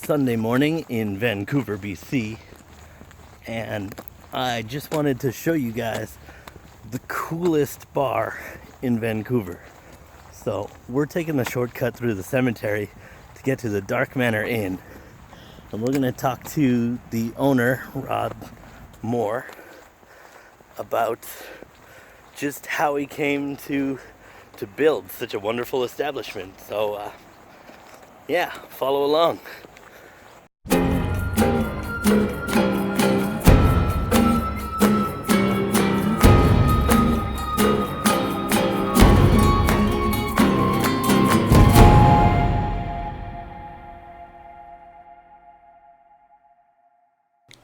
Sunday morning in Vancouver, BC, and I just wanted to show you guys the coolest bar in Vancouver. So we're taking the shortcut through the cemetery to get to the Dark Manor Inn, and we're gonna talk to the owner, Rob Moore, about just how he came to build such a wonderful establishment. So yeah, follow along.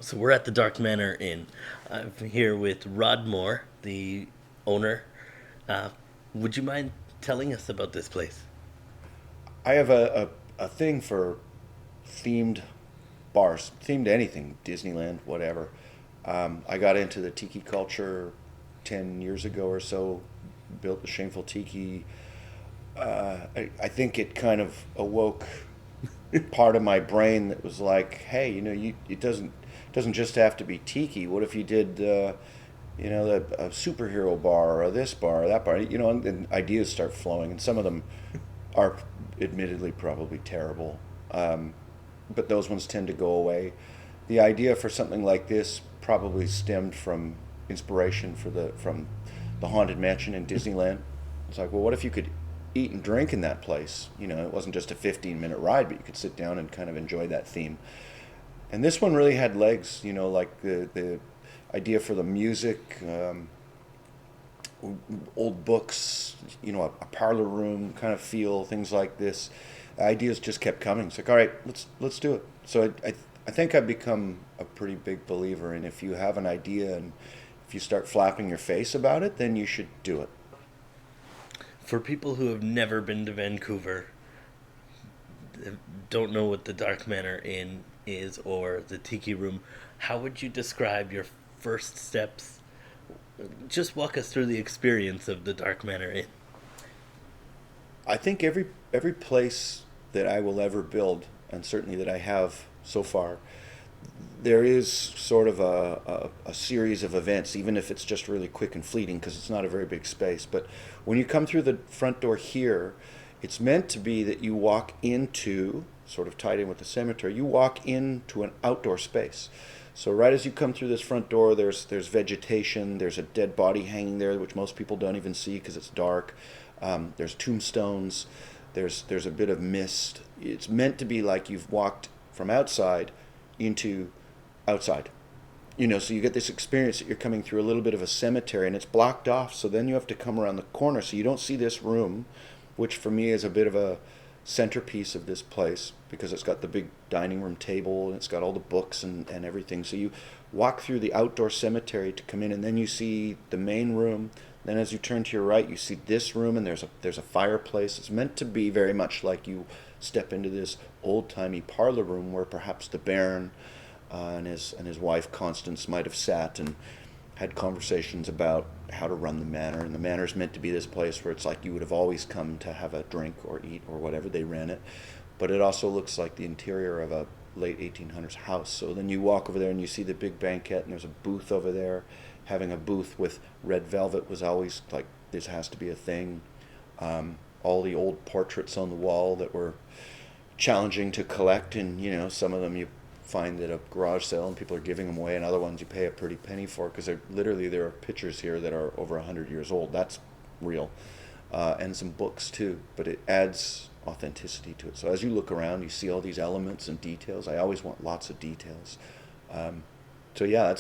So we're at the Dark Manor Inn. I'm here with Rod Moore, the owner. Uh, would you mind telling us about this place? I have a thing for themed bars, themed anything, Disneyland, whatever. I got into the tiki culture 10 years ago or so, built the Shameful Tiki. I think it kind of awoke part of my brain that was like, hey, it doesn't just have to be tiki. What if you did, a superhero bar or this bar or that bar? And ideas start flowing, and some of them are admittedly probably terrible, but those ones tend to go away. The idea for something like this probably stemmed from inspiration from the Haunted Mansion in Disneyland. It's like, well, what if you could eat and drink in that place? It wasn't just a 15-minute ride, but you could sit down and kind of enjoy that theme. And this one really had legs, like the idea for the music, old books, a parlor room kind of feel, things like this. Ideas just kept coming. It's like, all right, let's do it. So I think I've become a pretty big believer in, if you have an idea and if you start flapping your face about it, then you should do it. For people who have never been to Vancouver, don't know what the Dark Manor Inn is or the Tiki Room, how would you describe your first steps? Just walk us through the experience of the Dark Manor Inn. I think every place that I will ever build, and certainly that I have so far, there is sort of a series of events, even if it's just really quick and fleeting because it's not a very big space. But when you come through the front door here, it's meant to be that you walk into, sort of tied in with the cemetery, you walk into an outdoor space. So right as you come through this front door, there's vegetation, there's a dead body hanging there, which most people don't even see because it's dark. There's tombstones, there's a bit of mist. It's meant to be like you've walked from outside into outside. So you get this experience that you're coming through a little bit of a cemetery, and it's blocked off, so then you have to come around the corner, so you don't see this room, which for me is a bit of a centerpiece of this place because it's got the big dining room table and it's got all the books and everything. So you walk through the outdoor cemetery to come in, and then you see the main room. Then as you turn to your right, you see this room, and there's a fireplace. It's meant to be very much like you step into this old-timey parlor room where perhaps the Baron and his wife Constance might have sat and had conversations about how to run the manor. And the manor is meant to be this place where it's like you would have always come to have a drink or eat or whatever they ran it. But it also looks like the interior of a late 1800s house. So then you walk over there and you see the big banquette, and there's a booth over there. Having a booth with red velvet was always like, this has to be a thing. All the old portraits on the wall that were challenging to collect, and some of them you find at a garage sale and people are giving them away, and other ones you pay a pretty penny for because there are pictures here that are over 100 years old. That's real. And some books too, but it adds authenticity to it. So as you look around, you see all these elements and details. I always want lots of details. So yeah,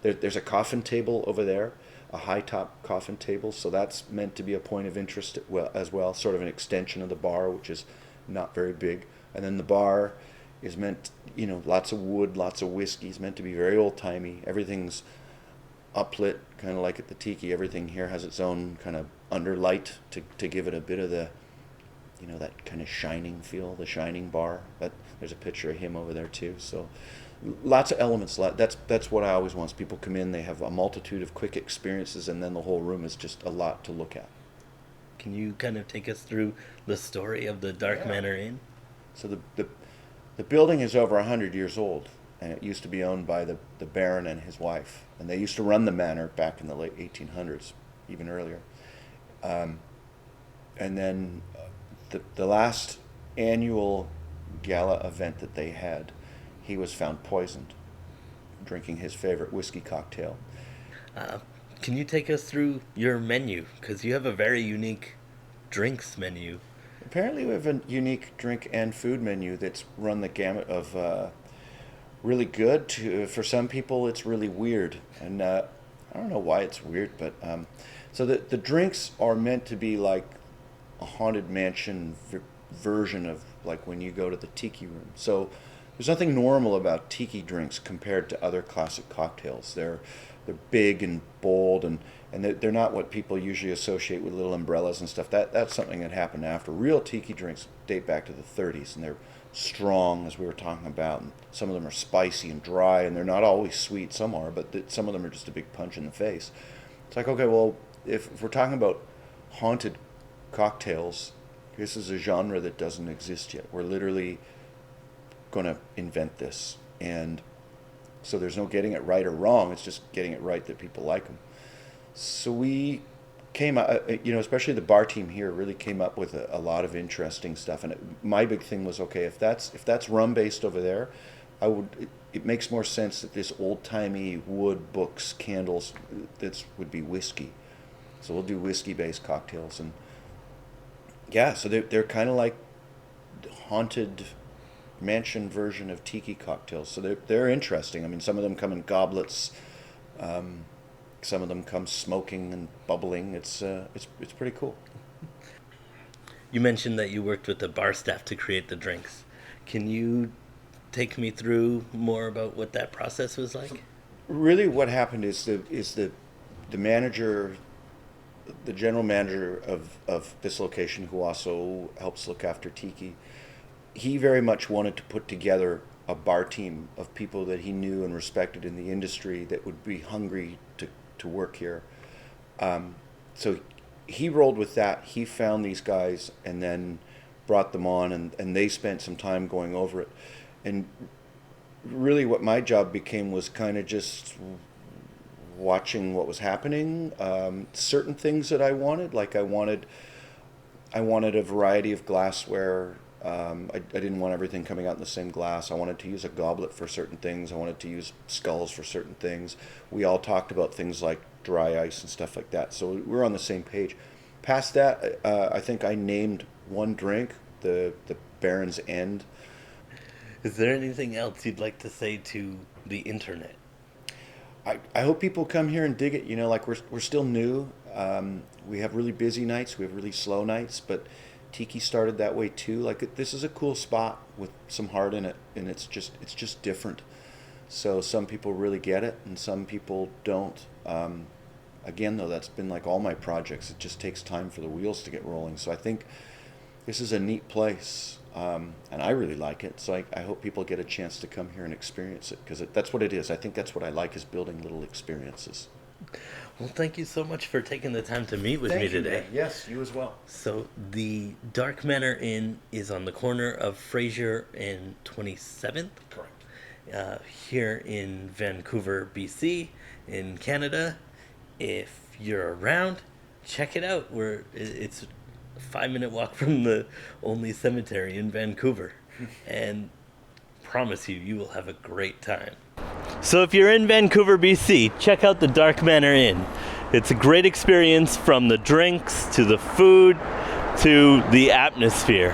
there's a coffin table over there, a high top coffin table. So that's meant to be a point of interest as well, sort of an extension of the bar, which is not very big. And then the bar is meant, lots of wood, lots of whiskey. It's meant to be very old-timey. Everything's uplit, kind of like at the Tiki. Everything here has its own kind of underlight to give it a bit of the, that kind of shining feel, the shining bar. But there's a picture of him over there too. So lots of elements. That's what I always want. People come in, they have a multitude of quick experiences, and then the whole room is just a lot to look at. Can you kind of take us through the story of the Dark Manor Inn? So The building is over 100 years old, and it used to be owned by the Baron and his wife. And they used to run the manor back in the late 1800s, even earlier. And then the last annual gala event that they had, he was found poisoned, drinking his favorite whiskey cocktail. Can you take us through your menu? Because you have a very unique drinks menu. Apparently we have a unique drink and food menu that's run the gamut of really good to, for some people it's really weird. And I don't know why it's weird, but so the drinks are meant to be like a haunted mansion version of like when you go to the tiki room. So there's nothing normal about tiki drinks compared to other classic cocktails. They're big and bold, and they're not what people usually associate with little umbrellas and stuff. That's something that happened after. Real tiki drinks date back to the 30s, and they're strong, as we were talking about. And some of them are spicy and dry, and they're not always sweet. Some are, but some of them are just a big punch in the face. It's like, okay, well, if we're talking about haunted cocktails, this is a genre that doesn't exist yet. We're literally going to invent this, and so there's no getting it right or wrong. It's just getting it right that people like them. So we came up, especially the bar team here really came up with a lot of interesting stuff. And my big thing was, okay, if that's rum based over there, it makes more sense that this old timey wood, books, candles, that would be whiskey. So we'll do whiskey based cocktails, and yeah, so they're kind of like haunted mansion version of tiki cocktails. So they're interesting. I mean, some of them come in goblets. Some of them come smoking and bubbling. It's pretty cool. You mentioned that you worked with the bar staff to create the drinks. Can you take me through more about what that process was like? Really, what happened is the manager, the general manager of this location, who also helps look after tiki, he very much wanted to put together a bar team of people that he knew and respected in the industry that would be hungry to work here. So he rolled with that. He found these guys and then brought them on, and they spent some time going over it. And really what my job became was kind of just watching what was happening. Certain things that I wanted, like I wanted a variety of glassware. I didn't want everything coming out in the same glass. I wanted to use a goblet for certain things. I wanted to use skulls for certain things. We all talked about things like dry ice and stuff like that. So we're on the same page. Past that, I think I named one drink, the Baron's End. Is there anything else you'd like to say to the internet? I hope people come here and dig it. Like we're still new. We have really busy nights. We have really slow nights, but tiki started that way too. Like, this is a cool spot with some heart in it, and it's just different. So some people really get it, and some people don't. Again, though, that's been like all my projects. It just takes time for the wheels to get rolling. So I think this is a neat place, and I really like it. So I hope people get a chance to come here and experience it, because that's what it is. I think that's what I like, is building little experiences. Well, thank you so much for taking the time to meet with me today. Ben. Yes, you as well. So the Dark Manor Inn is on the corner of Fraser and 27th. Correct. Here in Vancouver, BC, in Canada. If you're around, check it out. It's a 5-minute walk from the only cemetery in Vancouver. And promise you will have a great time. So if you're in Vancouver, BC, check out the Dark Manor Inn. It's a great experience, from the drinks to the food to the atmosphere.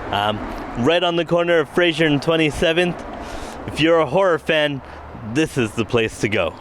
Right on the corner of Fraser and 27th. If you're a horror fan, this is the place to go.